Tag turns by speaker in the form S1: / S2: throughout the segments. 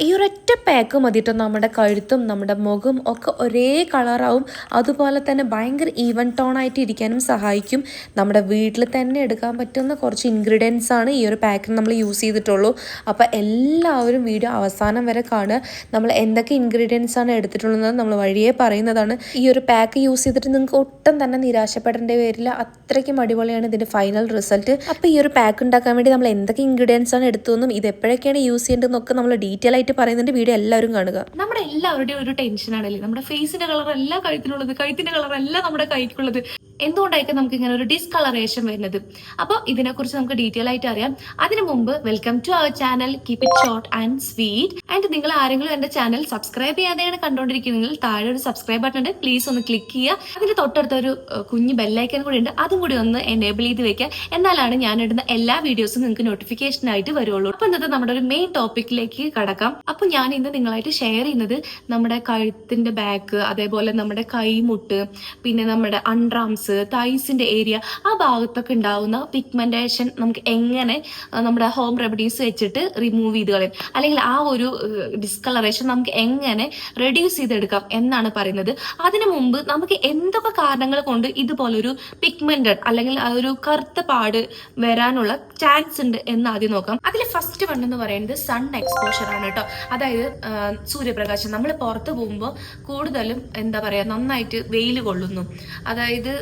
S1: ഈ ഒരൊറ്റ പാക്ക് മതിട്ടോ നമ്മുടെ കഴുത്തും നമ്മുടെ മുഖം ഒക്കെ ഒരേ കളറാവും. അതുപോലെ തന്നെ ഭയങ്കര ഈവൻ ടോൺ ആയിട്ട് ഇരിക്കാനും സഹായിക്കും. നമ്മുടെ വീട്ടിൽ തന്നെ എടുക്കാൻ പറ്റുന്ന കുറച്ച് ഇൻഗ്രീഡിയൻസ് ആണ് ഈ ഒരു പാക്കിന് നമ്മൾ യൂസ് ചെയ്തിട്ടുള്ളൂ. അപ്പോൾ എല്ലാവരും വീഡിയോ അവസാനം വരെ കാണുക. നമ്മൾ എന്തൊക്കെ ഇൻഗ്രീഡിയൻസ് ആണ് എടുത്തിട്ടുള്ളത് നമ്മൾ വഴിയേ പറയുന്നതാണ്. ഈ ഒരു പാക്ക് യൂസ് ചെയ്തിട്ട് നിങ്ങൾക്ക് ഒട്ടും തന്നെ നിരാശപ്പെടേണ്ടി വരില്ല. അത്രയ്ക്കും അടിപൊളിയാണ് ഇതിൻ്റെ ഫൈനൽ റിസൾട്ട്. അപ്പോൾ ഈ ഒരു പാക്ക് ഉണ്ടാക്കാൻ വേണ്ടി നമ്മൾ എന്തൊക്കെ ഇൻഗ്രീഡിയൻസ് ആണ് എടുത്തതെന്നും ഇത് എപ്പോഴൊക്കെയാണ് യൂസ് ചെയ്യേണ്ടതെന്നൊക്കെ നമ്മൾ ഡീറ്റെയിൽ ആയിട്ട് പറയുന്നുണ്ട്. വീഡിയോ എല്ലാവരും കാണുക.
S2: നമ്മുടെ എല്ലാവരുടെയും ഒരു ടെൻഷൻ ആണല്ലേ, നമ്മുടെ ഫേസിന്റെ കളർ അല്ല കഴുത്തിനുള്ളത്, കഴുത്തിന്റെ കളർ അല്ല നമ്മുടെ കൈക്കുള്ളത്. എന്തുകൊണ്ടായിരിക്കും നമുക്ക് ഇങ്ങനെ ഒരു ഡിസ്കളറേഷൻ വരുന്നത്? അപ്പോൾ ഇതിനെക്കുറിച്ച് നമുക്ക് ഡീറ്റെയിൽ ആയിട്ട് അറിയാം. അതിനു മുമ്പ് welcome to our channel, keep it short and sweet. And നിങ്ങൾ ആരെങ്കിലും എന്റെ ചാനൽ സബ്സ്ക്രൈബ് ചെയ്യാതെയാണ് കണ്ടുകൊണ്ടിരിക്കുന്നതെങ്കിൽ താഴെ ഒരു സബ്സ്ക്രൈബ് ബട്ടൺ ഉണ്ട്, പ്ലീസ് ഒന്ന് ക്ലിക്ക് ചെയ്യുക. അതിന് തൊട്ടടുത്ത ഒരു കുഞ്ഞ് ബെല്ലൈക്കൻ കൂടി ഉണ്ട്, അതും കൂടി ഒന്ന് എനേബിൾ ചെയ്ത് വെക്കുക. എന്നാലാണ് ഞാൻ ഇടുന്ന എല്ലാ വീഡിയോസും നിങ്ങൾക്ക് നോട്ടിഫിക്കേഷൻ ആയിട്ട് വരുള്ളൂ. അപ്പൊ ഇന്നത്തെ നമ്മുടെ ഒരു മെയിൻ ടോപ്പിക്കിലേക്ക് കടക്കാം. അപ്പൊ ഞാൻ ഇന്ന് നിങ്ങളായിട്ട് ഷെയർ ചെയ്യുന്നത് നമ്മുടെ കഴുത്തിന്റെ ബാക്ക്, അതേപോലെ നമ്മുടെ കൈമുട്ട്, പിന്നെ നമ്മുടെ അൺറാംസ്, തൈസിന്റെ ഏരിയ, ആ ഭാഗത്തൊക്കെ ഉണ്ടാവുന്ന പിഗ്മെന്റേഷൻ നമുക്ക് എങ്ങനെ നമ്മുടെ ഹോം റെമഡീസ് വെച്ചിട്ട് റിമൂവ് ചെയ്ത് കളയും, അല്ലെങ്കിൽ ആ ഒരു ഡിസ്കളറേഷൻ നമുക്ക് എങ്ങനെ റെഡ്യൂസ് ചെയ്തെടുക്കാം എന്നാണ് പറയുന്നത്. അതിനു മുമ്പ് നമുക്ക് എന്തൊക്കെ കാരണങ്ങൾ കൊണ്ട് ഇതുപോലൊരു പിഗ്മെന്റഡ് അല്ലെങ്കിൽ ഒരു കറുത്ത പാട് വരാനുള്ള ചാൻസ് ഉണ്ട് എന്ന് ആദ്യം നോക്കാം. അതിൽ ഫസ്റ്റ് വൺ എന്ന് പറയുന്നത് സൺ എക്സ്പോഷർ ആണ് കേട്ടോ. അതായത് സൂര്യപ്രകാശം, നമ്മൾ പുറത്ത് പോകുമ്പോൾ കൂടുതലും എന്താ പറയാ നന്നായിട്ട് വെയിൽ കൊള്ളുന്നു, അതായത്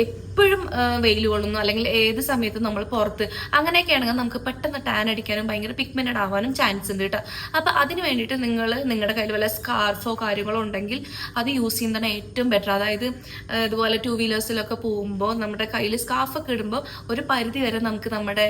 S2: എപ്പോഴും വെയിൽ കൊള്ളുന്നു, അല്ലെങ്കിൽ ഏത് സമയത്തും നമ്മൾ പുറത്ത് അങ്ങനെയൊക്കെ ആണെങ്കിൽ നമുക്ക് പെട്ടെന്ന് ടാൻ അടിക്കാനും ഭയങ്കര പിഗ്മെന്റഡ് ആവാനും ചാൻസ് ഉണ്ട് കേട്ടോ. അപ്പൊ അതിന് വേണ്ടിയിട്ട് നിങ്ങൾ നിങ്ങളുടെ കയ്യിൽ വല്ല സ്കാർഫോ കാര്യങ്ങളോ ഉണ്ടെങ്കിൽ അത് യൂസ് ചെയ്യുന്നതാണ് ഏറ്റവും ബെറ്റർ. അതായത് ഇതുപോലെ 2 വീലേഴ്സിലൊക്കെ പോകുമ്പോൾ നമ്മുടെ കയ്യിൽ സ്കാർഫൊക്കെ ഇടുമ്പോൾ ഒരു പരിധി വരെ നമുക്ക് നമ്മുടെ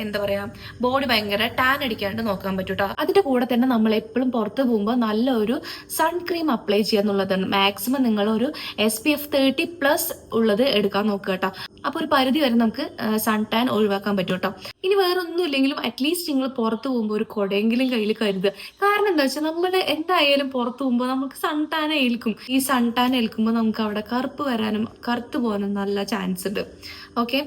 S2: എന്താ പറയാ ബോഡി ഭയങ്കര ടാൻ അടിക്കാണ്ട് നോക്കാൻ പറ്റും കേട്ടോ. അതിന്റെ കൂടെ തന്നെ നമ്മൾ എപ്പോഴും പുറത്ത് പോകുമ്പോൾ നല്ലൊരു സൺക്രീം അപ്ലൈ ചെയ്യാന്നുള്ളതാണ്. മാക്സിമം നിങ്ങൾ ഒരു SPF 30+ ഉള്ളത് എടുക്കാൻ നോക്കുക കേട്ടോ. അപ്പൊ ഒരു പരിധി വരെ നമുക്ക് സൺ ടാൻ ഒഴിവാക്കാൻ പറ്റും കേട്ടോ. ഇനി വേറെ ഒന്നും ഇല്ലെങ്കിലും അറ്റ്ലീസ്റ്റ് നിങ്ങൾ പുറത്ത് പോകുമ്പോൾ ഒരു കുടയെങ്കിലും കയ്യിൽ കരുതുക. കാരണം എന്താ വെച്ചാൽ നമ്മൾ എന്തായാലും പുറത്ത് പോകുമ്പോൾ നമുക്ക് സൺ ടാൻ ഏൽക്കും. ഈ സൺ ടാൻ ഏൽക്കുമ്പോൾ നമുക്ക് അവിടെ കറുപ്പ് വരാനും കറുത്ത് പോകാനും നല്ല ചാൻസ് ഉണ്ട്. ഓക്കെ,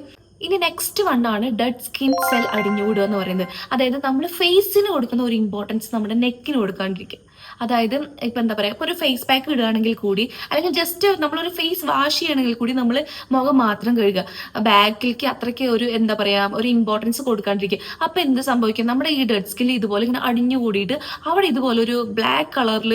S2: ഇനി നെക്സ്റ്റ് വണ്ണാണ് ഡെഡ് സ്കിൻ സെൽ അടിഞ്ഞുകൂടുക എന്ന് പറയുന്നത്. അതായത് നമ്മൾ ഫേസിന് കൊടുക്കുന്ന ഒരു ഇമ്പോർട്ടൻസ് നമ്മുടെ നെക്കിന് കൊടുക്കാണ്ടിരിക്കുക. അതായത് ഇപ്പൊ എന്താ പറയാ, ഇപ്പൊ ഒരു ഫേസ് പാക്ക് ഇടുകയാണെങ്കിൽ കൂടി, അല്ലെങ്കിൽ ജസ്റ്റ് നമ്മളൊരു ഫേസ് വാഷ് ചെയ്യണമെങ്കിൽ കൂടി നമ്മൾ മുഖം മാത്രം കഴുകുക. ബാക്കിലേക്ക് അത്രയ്ക്ക് ഒരു എന്താ പറയാ ഒരു ഇമ്പോർട്ടൻസ് കൊടുക്കാണ്ടിരിക്കുക. അപ്പൊ എന്ത് സംഭവിക്കും, നമ്മുടെ ഈ ഡെഡ് സ്കിൻ ഇതുപോലെ ഇങ്ങനെ അടിഞ്ഞു കൂടിയിട്ട് അവിടെ ഇതുപോലെ ഒരു ബ്ലാക്ക് കളറിൽ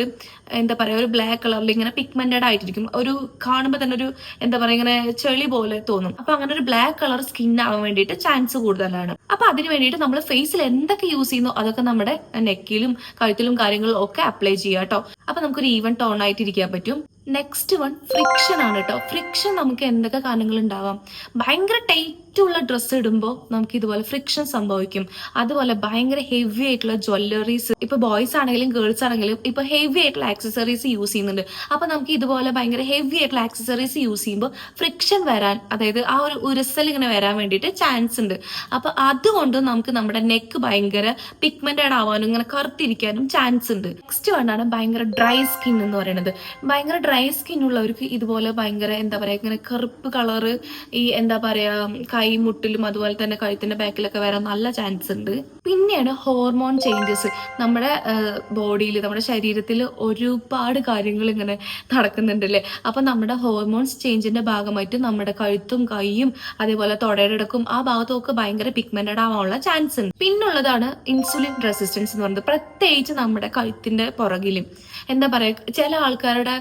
S2: എന്താ പറയാ ഒരു ബ്ലാക്ക് കളറിൽ ഇങ്ങനെ പിഗ്മെന്റഡ് ആയിട്ടിരിക്കും. ഒരു കാണുമ്പോൾ തന്നെ ഒരു എന്താ പറയാ ഇങ്ങനെ ചെളി പോലെ തോന്നും. അപ്പൊ അങ്ങനെ ഒരു ബ്ലാക്ക് കളർ സ്കിൻ ആവാൻ വേണ്ടിയിട്ട് ചാൻസ് കൂടുതലാണ്. അപ്പൊ അതിന് വേണ്ടിയിട്ട് നമ്മൾ ഫേസിൽ എന്തൊക്കെ യൂസ് ചെയ്യുന്നു അതൊക്കെ നമ്മുടെ നെക്കിലും കഴുത്തിലും കാര്യങ്ങളിലും ഒക്കെ അപ്ലൈ ചെയ്യാം കേട്ടോ. അപ്പൊ നമുക്കൊരു ഈവൻ ടോൺ ആയിട്ട് ഇരിക്കാൻ പറ്റും. നെക്സ്റ്റ് വൺ ഫ്രിക്ഷൻ ആണ് കേട്ടോ. ഫ്രിക്ഷൻ നമുക്ക് എന്തൊക്കെ കാരണങ്ങൾ ഉണ്ടാവാം. ഭയങ്കര ടൈറ്റ് ഉള്ള ഡ്രസ്സ് ഇടുമ്പോൾ നമുക്ക് ഇതുപോലെ ഫ്രിക്ഷൻ സംഭവിക്കും. അതുപോലെ ഭയങ്കര ഹെവി ആയിട്ടുള്ള ജ്വല്ലറീസ്, ഇപ്പൊ ബോയ്സ് ആണെങ്കിലും ഗേൾസ് ആണെങ്കിലും ഇപ്പൊ ഹെവി ആയിട്ടുള്ള ആക്സസറീസ് യൂസ് ചെയ്യുന്നുണ്ട്. അപ്പൊ നമുക്ക് ഇതുപോലെ ഭയങ്കര ഹെവി ആയിട്ടുള്ള ആക്സസറീസ് യൂസ് ചെയ്യുമ്പോൾ ഫ്രിക്ഷൻ വരാൻ, അതായത് ആ ഒരു ഉരസൽ ഇങ്ങനെ വരാൻ വേണ്ടിയിട്ട് ചാൻസ് ഉണ്ട്. അപ്പൊ അതുകൊണ്ട് നമുക്ക് നമ്മുടെ നെക്ക് ഭയങ്കര പിഗ്മെന്റഡ് ആവാനും ഇങ്ങനെ കറുത്തിരിക്കാനും ചാൻസ് ഉണ്ട്. നെക്സ്റ്റ് വണ്ണാണ് ഭയങ്കര ഡ്രൈ സ്കിൻ എന്ന് പറയുന്നത്. ഭയങ്കര ഡ്രൈ സ്കിൻ ഉള്ളവർക്ക് ഇതുപോലെ ഭയങ്കര എന്താ പറയാ ഇങ്ങനെ കറുപ്പ് കളറ് ഈ എന്താ പറയാ കൈമുട്ടിലും അതുപോലെ തന്നെ കഴുത്തിന്റെ ബാക്കിലൊക്കെ വരാൻ നല്ല ചാൻസ് ഉണ്ട്. പിന്നെയാണ് ഹോർമോൺ ചേഞ്ചസ്. നമ്മുടെ ബോഡിയിൽ, നമ്മുടെ ശരീരത്തിൽ ഒരുപാട് കാര്യങ്ങൾ ഇങ്ങനെ നടക്കുന്നുണ്ടല്ലേ. അപ്പൊ നമ്മുടെ ഹോർമോൺസ് ചേഞ്ചിന്റെ ഭാഗമായിട്ട് നമ്മുടെ കഴുത്തും കൈയും അതേപോലെ തൊടയുടെ ഇടക്കും ആ ഭാഗത്തും ഒക്കെ ഭയങ്കര പിഗ്മെന്റഡ് ആവാനുള്ള ചാൻസ് ഉണ്ട്. പിന്നുള്ളതാണ് ഇൻസുലിൻ റെസിസ്റ്റൻസ് എന്ന് പറയുന്നത്. പ്രത്യേകിച്ച് നമ്മുടെ കഴുത്തിന്റെ പുറകിലും എന്താ പറയാ ചില ആൾക്കാരുടെ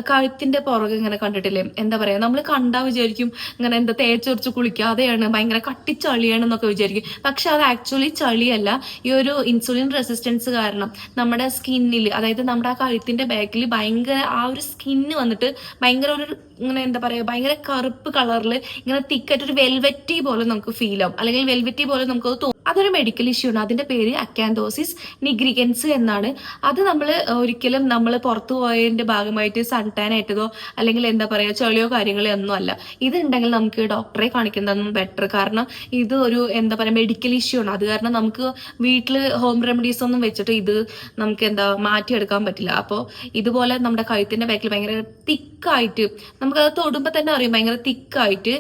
S2: കഴുത്തിന്റെ പുറകെ ഇങ്ങനെ കണ്ടിട്ടില്ലേ, എന്താ പറയാ നമ്മൾ കണ്ടാ വിചാരിക്കും ഇങ്ങനെ എന്താ തേച്ചൊറിച്ച് കുളിക്കാതെയാണ്, ഭയങ്കര കട്ടിച്ചളിയാണെന്നൊക്കെ വിചാരിക്കും. പക്ഷെ അത് ആക്ച്വലി ചളിയല്ല. ഈ ഒരു ഇൻസുലിൻ റെസിസ്റ്റൻസ് കാരണം നമ്മുടെ സ്കിന്നിൽ, അതായത് നമ്മുടെ ആ കഴുത്തിന്റെ ബാക്കിൽ ഭയങ്കര ആ ഒരു സ്കിന്ന് വന്നിട്ട് ഭയങ്കര ഒരു ഇങ്ങനെ എന്താ പറയാ ഭയങ്കര കറുപ്പ് കളറിൽ ഇങ്ങനെ തിക്കായിട്ട് ഒരു വെൽവെറ്റി പോലെ നമുക്ക് ഫീൽ ആവും, അല്ലെങ്കിൽ വെൽവെറ്റി പോലെ നമുക്ക് തോന്നും. അതൊരു മെഡിക്കൽ ഇഷ്യൂ ആണ്. അതിന്റെ പേര് അക്കാന്തോസിസ് നിഗ്രിഗൻസ് എന്നാണ്. അത് നമ്മൾ ഒരിക്കലും നമ്മൾ പുറത്തു പോയതിന്റെ ഭാഗമായിട്ട് സൺ ടാൻ ആയിട്ടതോ അല്ലെങ്കിൽ എന്താ പറയാ ചെളിയോ കാര്യങ്ങളോ ഒന്നും അല്ല. ഇതുണ്ടെങ്കിൽ നമുക്ക് ഡോക്ടറെ കാണിക്കുന്നതൊന്നും ബെറ്റർ. കാരണം ഇത് ഒരു എന്താ പറയാ മെഡിക്കൽ ഇഷ്യൂ ആണ്. അത് കാരണം നമുക്ക് വീട്ടില് ഹോം റെമഡീസ് ഒന്നും വെച്ചിട്ട് ഇത് നമുക്ക് എന്താ മാറ്റിയെടുക്കാൻ പറ്റില്ല. അപ്പോൾ ഇതുപോലെ നമ്മുടെ കഴുത്തിന്റെ ബാക്കിൽ ഭയങ്കര തിക്കായിട്ട്, നമുക്കത് തൊടുമ്പോൾ തന്നെ അറിയാം ഭയങ്കര തിക്കായിട്ട്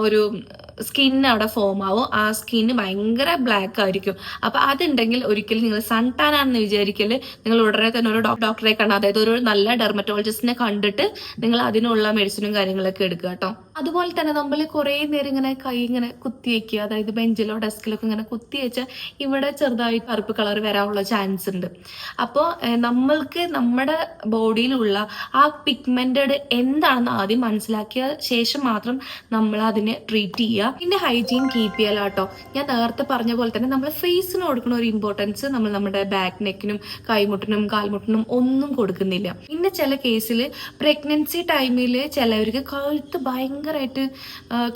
S2: ഒരു സ്കിൻ അവിടെ ഫോം ആവും. ആ സ്കിന്ന് ഭയങ്കര ബ്ലാക്ക് ആയിരിക്കും. അപ്പൊ അതുണ്ടെങ്കിൽ ഒരിക്കലും നിങ്ങൾ സൺ ടാൻ ആണെന്ന് വിചാരിക്കല്. നിങ്ങൾ ഉടനെ തന്നെ ഒരു ഡോക്ടറെ കണ്ട, അതായത് ഒരു നല്ല ഡെർമറ്റോളജിസ്റ്റിനെ കണ്ടിട്ട് നിങ്ങൾ അതിനുള്ള മെഡിസിനും കാര്യങ്ങളൊക്കെ എടുക്കുക കേട്ടോ. അതുപോലെ തന്നെ നമ്മൾ കുറേ നേരം ഇങ്ങനെ കൈ ഇങ്ങനെ കുത്തി വെക്കുക, അതായത് ബെഞ്ചിലോ ഡെസ്കിലൊക്കെ ഇങ്ങനെ കുത്തി വെച്ചാൽ ഇവിടെ ചെറുതായി കറുപ്പ് കളർ വരാനുള്ള ചാൻസ് ഉണ്ട്. അപ്പോൾ നമ്മൾക്ക് നമ്മുടെ ബോഡിയിലുള്ള ആ പിഗ്മെന്റഡ് എന്താണെന്ന് ആദ്യം മനസ്സിലാക്കിയ ശേഷം മാത്രം നമ്മൾ അതിനെ ട്രീറ്റ് ചെയ്യുക. പിന്നെ ഹൈജീൻ കീപ്പ് ചെയ്യലാട്ടോ. ഞാൻ നേരത്തെ പറഞ്ഞ പോലെ തന്നെ നമ്മൾ ഫേസിന് കൊടുക്കുന്ന ഒരു ഇമ്പോർട്ടൻസ് നമ്മൾ നമ്മുടെ ബാക്ക് നെക്കിനും കൈമുട്ടിനും കാൽമുട്ടിനും ഒന്നും കൊടുക്കുന്നില്ല. പിന്നെ ചില കേസിൽ പ്രഗ്നൻസി ടൈമിൽ ചിലവർക്ക് കഴുത്ത് ഭയങ്കരമായിട്ട്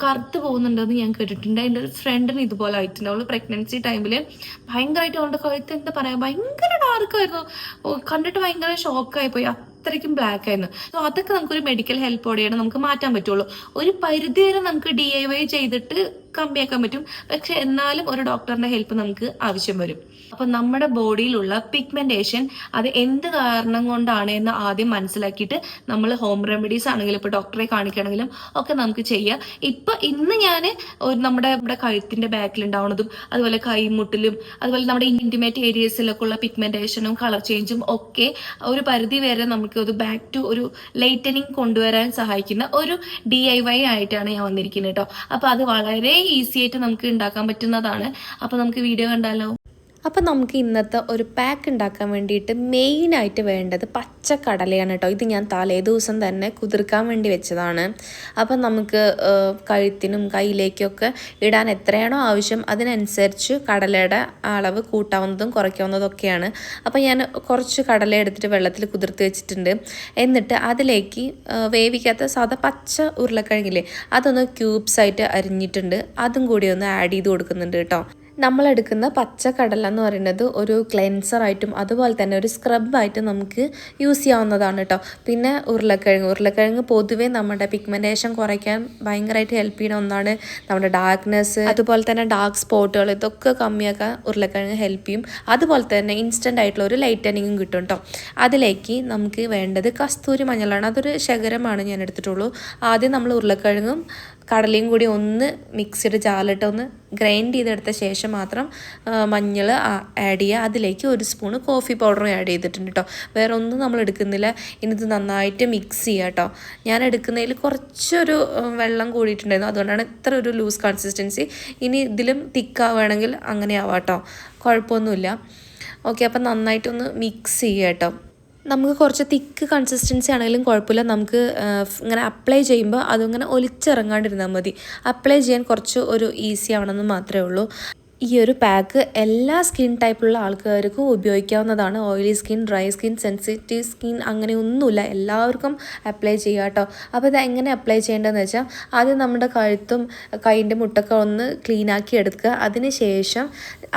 S2: കറുത്ത് പോകുന്നുണ്ടെന്ന് ഞാൻ കേട്ടിട്ടുണ്ട്. എൻ്റെ ഒരു ഫ്രണ്ടിന് ഇതുപോലെ ആയിട്ടുണ്ട്. അവള് പ്രഗ്നൻസി ടൈമിൽ ഭയങ്കരമായിട്ട് അവളുടെ കഴുത്ത് എന്താ പറയാ ഭയങ്കര ഡാർക്കായിരുന്നു. കണ്ടിട്ട് ഭയങ്കര ഷോക്കായി പോയി. അത്രയ്ക്കും ബ്ലാക്ക് ആയിരുന്നു. സോ അതൊക്കെ നമുക്കൊരു മെഡിക്കൽ ഹെൽപ്പോടെയാണ് നമുക്ക് മാറ്റാൻ പറ്റുള്ളൂ. ഒരു പരിധി വരെ നമുക്ക് DIY ചെയ്തിട്ട് കമ്മിയാക്കാൻ പറ്റും. പക്ഷെ എന്നാലും ഒരു ഡോക്ടറിന്റെ ഹെൽപ്പ് നമുക്ക് ആവശ്യം വരും. അപ്പൊ നമ്മുടെ ബോഡിയിലുള്ള പിഗ്മെന്റേഷൻ അത് എന്ത് കാരണം കൊണ്ടാണ് എന്ന് ആദ്യം മനസ്സിലാക്കിയിട്ട് നമ്മൾ ഹോം റെമഡീസ് ആണെങ്കിലും ഇപ്പൊ ഡോക്ടറെ കാണിക്കുകയാണെങ്കിലും ഒക്കെ നമുക്ക് ചെയ്യാം. ഇന്ന് ഞാൻ നമ്മുടെ കഴുത്തിന്റെ ബാക്കിൽ ഉണ്ടാവുന്നതും അതുപോലെ കൈമുട്ടിലും അതുപോലെ നമ്മുടെ ഇന്റിമേറ്റ് ഏരിയസിലൊക്കെ ഉള്ള പിഗ്മെന്റേഷനും കളർ ചേഞ്ചും ഒക്കെ ഒരു പരിധി വരെ നമുക്ക് അത് ബാക്ക് ടു ഒരു ലൈറ്റനിങ് കൊണ്ടുവരാൻ സഹായിക്കുന്ന ഒരു DIY ആയിട്ടാണ് ഞാൻ വന്നിരിക്കുന്നത് കേട്ടോ. അപ്പൊ അത് വളരെ ഈസി ആയിട്ട് നമുക്ക് ഉണ്ടാക്കാൻ പറ്റുന്നതാണ്. അപ്പൊ നമുക്ക് വീഡിയോ കണ്ടാലോ?
S1: അപ്പോൾ നമുക്ക് ഇന്നത്തെ ഒരു പാക്ക് ഉണ്ടാക്കാൻ വേണ്ടിയിട്ട് മെയിനായിട്ട് വേണ്ടത് പച്ചക്കടലയാണ് കേട്ടോ. ഇത് ഞാൻ തലേ ദിവസം തന്നെ കുതിർക്കാൻ വേണ്ടി വെച്ചതാണ്. അപ്പം നമുക്ക് കഴുത്തിനും കയ്യിലേക്കൊക്കെ ഇടാൻ എത്രയാണോ ആവശ്യം അതിനനുസരിച്ച് കടലയുടെ അളവ് കൂട്ടാവുന്നതും കുറയ്ക്കാവുന്നതും ഒക്കെയാണ്. അപ്പോൾ ഞാൻ കുറച്ച് കടല എടുത്തിട്ട് വെള്ളത്തിൽ കുതിർത്ത് വെച്ചിട്ടുണ്ട്. എന്നിട്ട് അതിലേക്ക് വേവിക്കാത്ത സാധാ പച്ച ഉരുളക്കിഴങ്ങില്ലേ അതൊന്ന് ക്യൂബ്സായിട്ട് അരിഞ്ഞിട്ടുണ്ട്. അതും കൂടി ഒന്ന് ആഡ് ചെയ്ത് കൊടുക്കുന്നുണ്ട് കേട്ടോ. നമ്മളെടുക്കുന്ന പച്ചക്കടല എന്ന് പറയുന്നത് ഒരു ക്ലെൻസറായിട്ടും അതുപോലെ തന്നെ ഒരു സ്ക്രബായിട്ടും നമുക്ക് യൂസ് ചെയ്യാവുന്നതാണ് കേട്ടോ. പിന്നെ ഉരുളക്കിഴങ്ങ് പൊതുവേ നമ്മുടെ പിഗ്മെൻറ്റേഷൻ കുറയ്ക്കാൻ ഭയങ്കരമായിട്ട് ഹെൽപ്പ് ചെയ്യുന്ന ഒന്നാണ്. നമ്മുടെ ഡാർക്ക്നെസ് അതുപോലെ തന്നെ ഡാർക്ക് സ്പോട്ടുകൾ ഇതൊക്കെ കമ്മിയാക്കാൻ ഉരുളക്കിഴങ്ങ് ഹെൽപ്പ് ചെയ്യും. അതുപോലെ തന്നെ ഇൻസ്റ്റൻ്റ് ആയിട്ടുള്ള ഒരു ലൈറ്റനിങ്ങും കിട്ടും കേട്ടോ. അതിലേക്ക് നമുക്ക് വേണ്ടത് കസ്തൂരി മഞ്ഞളാണ്. അതൊരു ശകരമാണ് ഞാൻ എടുത്തിട്ടുള്ളൂ. ആദ്യം നമ്മൾ ഉരുളക്കിഴങ്ങും കടലയും കൂടി ഒന്ന് മിക്സിയുടെ ജാറിലിട്ട് ഒന്ന് ഗ്രൈൻഡ് ചെയ്തെടുത്ത ശേഷം മാത്രം മഞ്ഞൾ ആഡ് ചെയ്യുക. അതിലേക്ക് 1 സ്പൂണ് കോഫി പൗഡറും ആഡ് ചെയ്തിട്ടുണ്ട് കേട്ടോ. വേറെ ഒന്നും നമ്മൾ എടുക്കുന്നില്ല. ഇനി ഇത് നന്നായിട്ട് മിക്സ് ചെയ്യുക കേട്ടോ. ഞാൻ എടുക്കുന്നതിൽ കുറച്ചൊരു വെള്ളം കൂടിയിട്ടുണ്ടായിരുന്നു, അതുകൊണ്ടാണ് ഇത്ര ഒരു ലൂസ് കൺസിസ്റ്റൻസി. ഇനി ഇതിലും തിക്കാവുകയാണെങ്കിൽ അങ്ങനെ ആവാം കേട്ടോ, കുഴപ്പമൊന്നുമില്ല. ഓക്കെ, അപ്പം നന്നായിട്ടൊന്ന് മിക്സ് ചെയ്യുക കേട്ടോ. നമുക്ക് കുറച്ച് തിക്ക് കൺസിസ്റ്റൻസി ആണെങ്കിലും കുഴപ്പമില്ല. നമുക്ക് ഇങ്ങനെ അപ്ലൈ ചെയ്യുമ്പോൾ അതിങ്ങനെ ഒലിച്ചിറങ്ങാണ്ടിരുന്നാൽ മതി. അപ്ലൈ ചെയ്യാൻ കുറച്ച് ഒരു ഈസി ആവണമെന്ന് മാത്രമേ ഉള്ളൂ. ഈ ഒരു പാക്ക് എല്ലാ സ്കിൻ ടൈപ്പുള്ള ആൾക്കാർക്കും ഉപയോഗിക്കാവുന്നതാണ്. Oily skin, dry skin, sensitive skin അങ്ങനെ ഒന്നുമില്ല, എല്ലാവർക്കും അപ്ലൈ ചെയ്യുക കേട്ടോ. അപ്പോൾ ഇത് എങ്ങനെ അപ്ലൈ ചെയ്യേണ്ടതെന്ന് വെച്ചാൽ ആദ്യം നമ്മുടെ കഴുത്തും കൈയിൻ്റെ മുട്ടൊക്കെ ഒന്ന് ക്ലീനാക്കി എടുക്കുക. അതിന് ശേഷം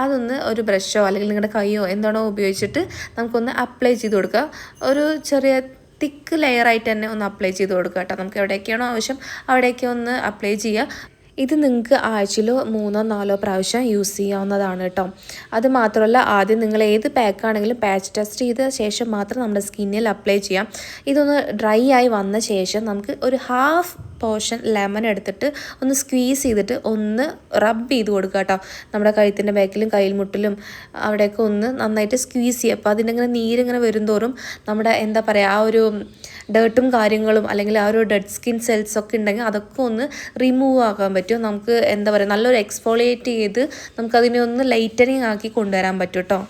S1: അതൊന്ന് ഒരു ബ്രഷോ അല്ലെങ്കിൽ നിങ്ങളുടെ കൈയോ എന്താണോ ഉപയോഗിച്ചിട്ട് നമുക്കൊന്ന് അപ്ലൈ ചെയ്ത് കൊടുക്കുക. ഒരു ചെറിയ തിക്ക് ലെയറായിട്ട് തന്നെ ഒന്ന് അപ്ലൈ ചെയ്ത് കൊടുക്കുക കേട്ടോ. നമുക്ക് എവിടെയൊക്കെയാണോ ആവശ്യം അവിടെയൊക്കെ ഒന്ന് അപ്ലൈ ചെയ്യുക. ഇത് നിങ്ങൾക്ക് ആഴ്ചയിലോ 3-4 പ്രാവശ്യം യൂസ് ചെയ്യാവുന്നതാണ് കേട്ടോ. അത് മാത്രമല്ല, ആദ്യം നിങ്ങൾ ഏത് പാക്കാണെങ്കിലും പാച്ച് ടെസ്റ്റ് ചെയ്ത ശേഷം മാത്രം നമ്മുടെ സ്കിന്നിൽ അപ്ലൈ ചെയ്യാം. ഇതൊന്ന് ഡ്രൈ ആയി വന്ന ശേഷം നമുക്ക് ഒരു ഹാഫ് പോർഷൻ ലെമൺ എടുത്തിട്ട് ഒന്ന് സ്ക്വീസ് ചെയ്തിട്ട് ഒന്ന് റബ്ബ് ചെയ്ത് കൊടുക്കുക കേട്ടോ. നമ്മുടെ കഴുത്തിൻ്റെ ബാക്കിലും കയ്യിൽമുട്ടിലും അവിടെയൊക്കെ ഒന്ന് നന്നായിട്ട് സ്ക്വീസ് ചെയ്യുക. അപ്പോൾ അതിൻ്റെ ഇങ്ങനെ നീരിങ്ങനെ വരുംതോറും നമ്മുടെ എന്താ പറയുക ആ ഒരു ഡേർട്ടും കാര്യങ്ങളും അല്ലെങ്കിൽ ആ ഒരു ഡെഡ് സ്കിൻ സെൽസ് ഒക്കെ ഉണ്ടെങ്കിൽ അതൊക്കെ ഒന്ന് റിമൂവ് ആക്കാൻ പറ്റും. നമുക്ക് എന്താ പറയുക നല്ലൊരു എക്സ്ഫോളിയേറ്റ് ചെയ്ത് നമുക്കതിനെ ഒന്ന് ലൈറ്റനിങ് ആക്കി കൊണ്ടുവരാൻ പറ്റും കേട്ടോ.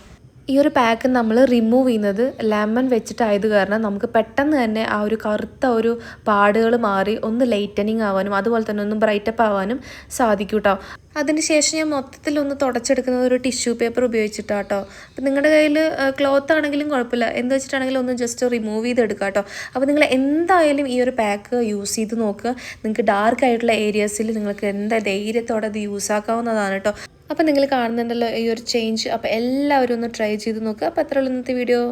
S1: ഈ ഒരു പാക്ക് നമ്മൾ റിമൂവ് ചെയ്യുന്നത് ലെമൺ വെച്ചിട്ടായത് കാരണം നമുക്ക് പെട്ടെന്ന് തന്നെ ആ ഒരു കറുത്ത ഒരു പാടുകൾ മാറി ഒന്ന് ലൈറ്റനിങ് ആവാനും അതുപോലെ തന്നെ ഒന്ന് ബ്രൈറ്റപ്പ് ആവാനും സാധിക്കും കേട്ടോ. അതിനുശേഷം ഞാൻ മൊത്തത്തിലൊന്ന് തുടച്ചെടുക്കുന്നത് ഒരു ടിഷ്യൂ പേപ്പർ ഉപയോഗിച്ചിട്ടാണ് കേട്ടോ. അപ്പം നിങ്ങളുടെ കയ്യിൽ ക്ലോത്ത് ആണെങ്കിലും കുഴപ്പമില്ല, എന്ത് വെച്ചിട്ടാണെങ്കിലും ഒന്ന് ജസ്റ്റ് റിമൂവ് ചെയ്തെടുക്കുക കേട്ടോ. അപ്പോൾ നിങ്ങൾ എന്തായാലും ഈ ഒരു പാക്ക് യൂസ് ചെയ്ത് നോക്കുക. നിങ്ങൾക്ക് ഡാർക്ക് ആയിട്ടുള്ള ഏരിയസിൽ നിങ്ങൾക്ക് എന്താ ധൈര്യത്തോടെ അത് യൂസ് ആക്കാവുന്നതാണ് കേട്ടോ. അപ്പോൾ നിങ്ങൾ കാണുന്നുണ്ടല്ലോ ഈ ഒരു ചേഞ്ച്. അപ്പോൾ എല്ലാവരും ഒന്ന് ട്രൈ ചെയ്ത് നോക്കുക. അപ്പോൾ അത്രയുള്ള ഇന്നത്തെ വീഡിയോ.